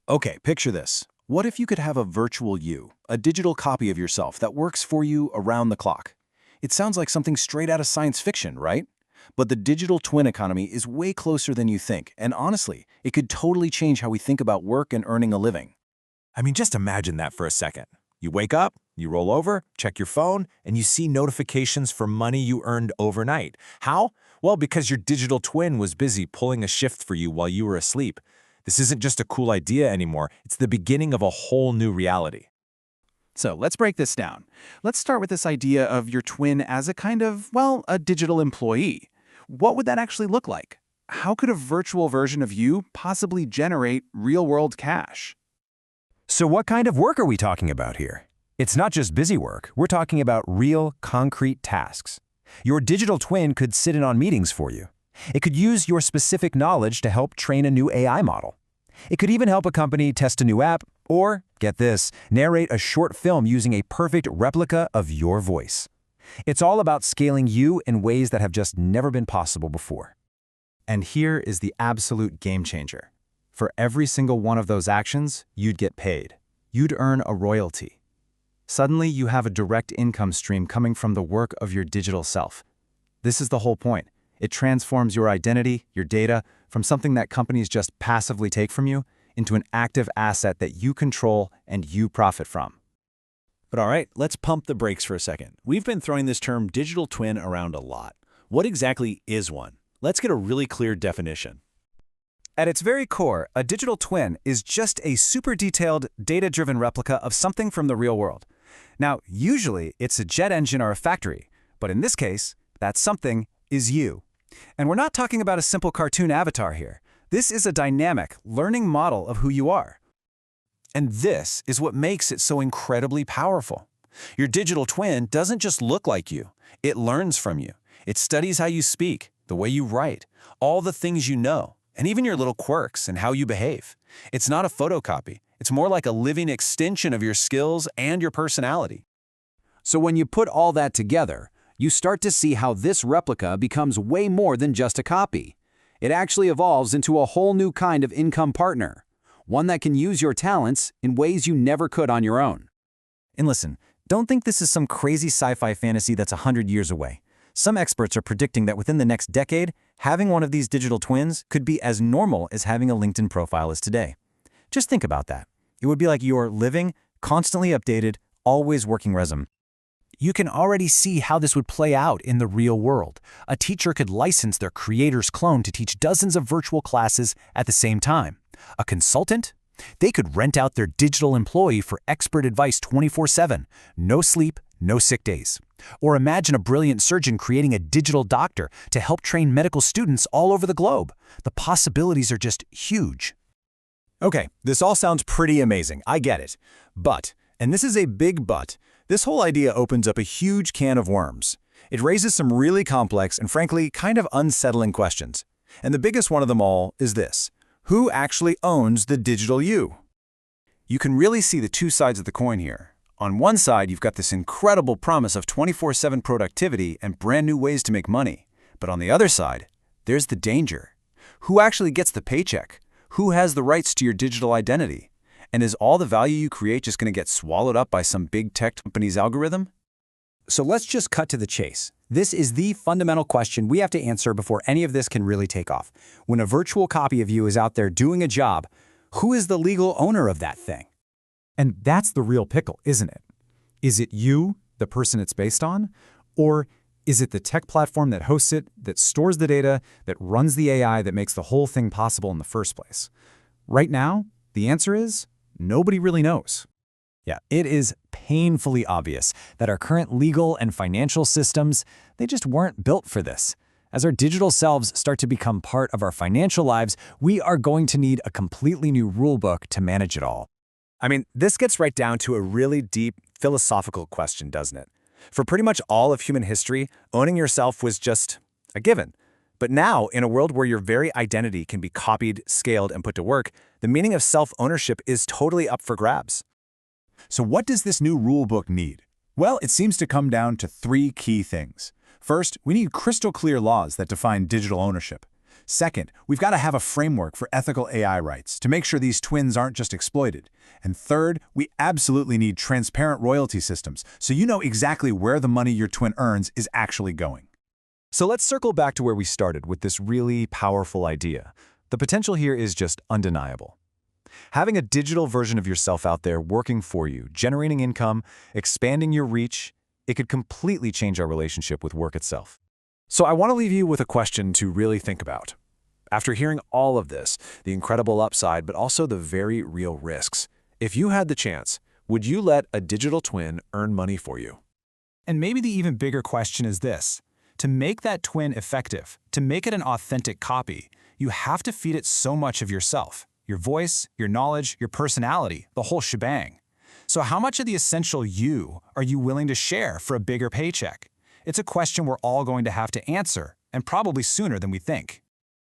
Okay, picture this. What if you could have a virtual you, a digital copy of yourself that works for you around the clock? It sounds like something straight out of science fiction, right? But the digital twin economy is way closer than you think, and honestly, it could totally change how we think about work and earning a living. I mean, just imagine that for a second. You wake up, you roll over, check your phone, and you see notifications for money you earned overnight. How? Well, because your digital twin was busy pulling a shift for you while you were asleep. This isn't just a cool idea anymore. It's the beginning of a whole new reality. So let's break this down. Let's start with this idea of your twin as a kind of, well, a digital employee. What would that actually look like? How could a virtual version of you possibly generate real-world cash? So what kind of work are we talking about here? It's not just busy work. We're talking about real, concrete tasks. Your digital twin could sit in on meetings for you. It could use your specific knowledge to help train a new AI model. It could even help a company test a new app or, get this, narrate a short film using a perfect replica of your voice. It's all about scaling you in ways that have just never been possible before. And here is the absolute game changer. For every single one of those actions, you'd get paid. You'd earn a royalty. Suddenly, you have a direct income stream coming from the work of your digital self. This is the whole point. It transforms your identity, your data, from something that companies just passively take from you into an active asset that you control and you profit from. But all right, let's pump the brakes for a second. We've been throwing this term digital twin around a lot. What exactly is one? Let's get a really clear definition. At its very core, a digital twin is just a super detailed, data-driven replica of something from the real world. Now, usually it's a jet engine or a factory, but in this case, that something is you. And we're not talking about a simple cartoon avatar here. This is a dynamic, learning model of who you are. And this is what makes it so incredibly powerful. Your digital twin doesn't just look like you. It learns from you. It studies how you speak, the way you write, all the things you know, and even your little quirks and how you behave. It's not a photocopy. It's more like a living extension of your skills and your personality. So when you put all that together, you start to see how this replica becomes way more than just a copy. It actually evolves into a whole new kind of income partner, one that can use your talents in ways you never could on your own. And listen, don't think this is some crazy sci-fi fantasy that's 100 years away. Some experts are predicting that within the next decade, having one of these digital twins could be as normal as having a LinkedIn profile is today. Just think about that. It would be like your living, constantly updated, always working resume. You can already see how this would play out in the real world. A teacher could license their creator's clone to teach dozens of virtual classes at the same time. A consultant? They could rent out their digital employee for expert advice 24/7. No sleep, no sick days. Or imagine a brilliant surgeon creating a digital doctor to help train medical students all over the globe. The possibilities are just huge. Okay, this all sounds pretty amazing. I get it. But, and this is a big but, this whole idea opens up a huge can of worms. It raises some really complex and frankly kind of unsettling questions. And the biggest one of them all is this: who actually owns the digital you? You can really see the two sides of the coin here. On one side, you've got this incredible promise of 24/7 productivity and brand new ways to make money. But on the other side, there's the danger. Who actually gets the paycheck? Who has the rights to your digital identity? And is all the value you create just going to get swallowed up by some big tech company's algorithm? So let's just cut to the chase. This is the fundamental question we have to answer before any of this can really take off. When a virtual copy of you is out there doing a job, who is the legal owner of that thing? And that's the real pickle, isn't it? Is it you, the person it's based on? Or is it the tech platform that hosts it, that stores the data, that runs the AI that makes the whole thing possible in the first place? Right now, the answer is nobody really knows. Yeah, it is painfully obvious that our current legal and financial systems, they just weren't built for this. As our digital selves start to become part of our financial lives, we are going to need a completely new rulebook to manage it all. I mean, this gets right down to a really deep philosophical question, doesn't it? For pretty much all of human history, owning yourself was just a given. But now, in a world where your very identity can be copied, scaled, and put to work, the meaning of self-ownership is totally up for grabs. So what does this new rulebook need? Well, it seems to come down to three key things. First, we need crystal clear laws that define digital ownership. Second, we've got to have a framework for ethical AI rights to make sure these twins aren't just exploited. And third, we absolutely need transparent royalty systems so you know exactly where the money your twin earns is actually going. So let's circle back to where we started with this really powerful idea. The potential here is just undeniable. Having a digital version of yourself out there working for you, generating income, expanding your reach, it could completely change our relationship with work itself. So I want to leave you with a question to really think about. After hearing all of this, the incredible upside, but also the very real risks, if you had the chance, would you let a digital twin earn money for you? And maybe the even bigger question is this. To make that twin effective, to make it an authentic copy, you have to feed it so much of yourself, your voice, your knowledge, your personality, the whole shebang. So how much of the essential you are you willing to share for a bigger paycheck? It's a question we're all going to have to answer, and probably sooner than we think.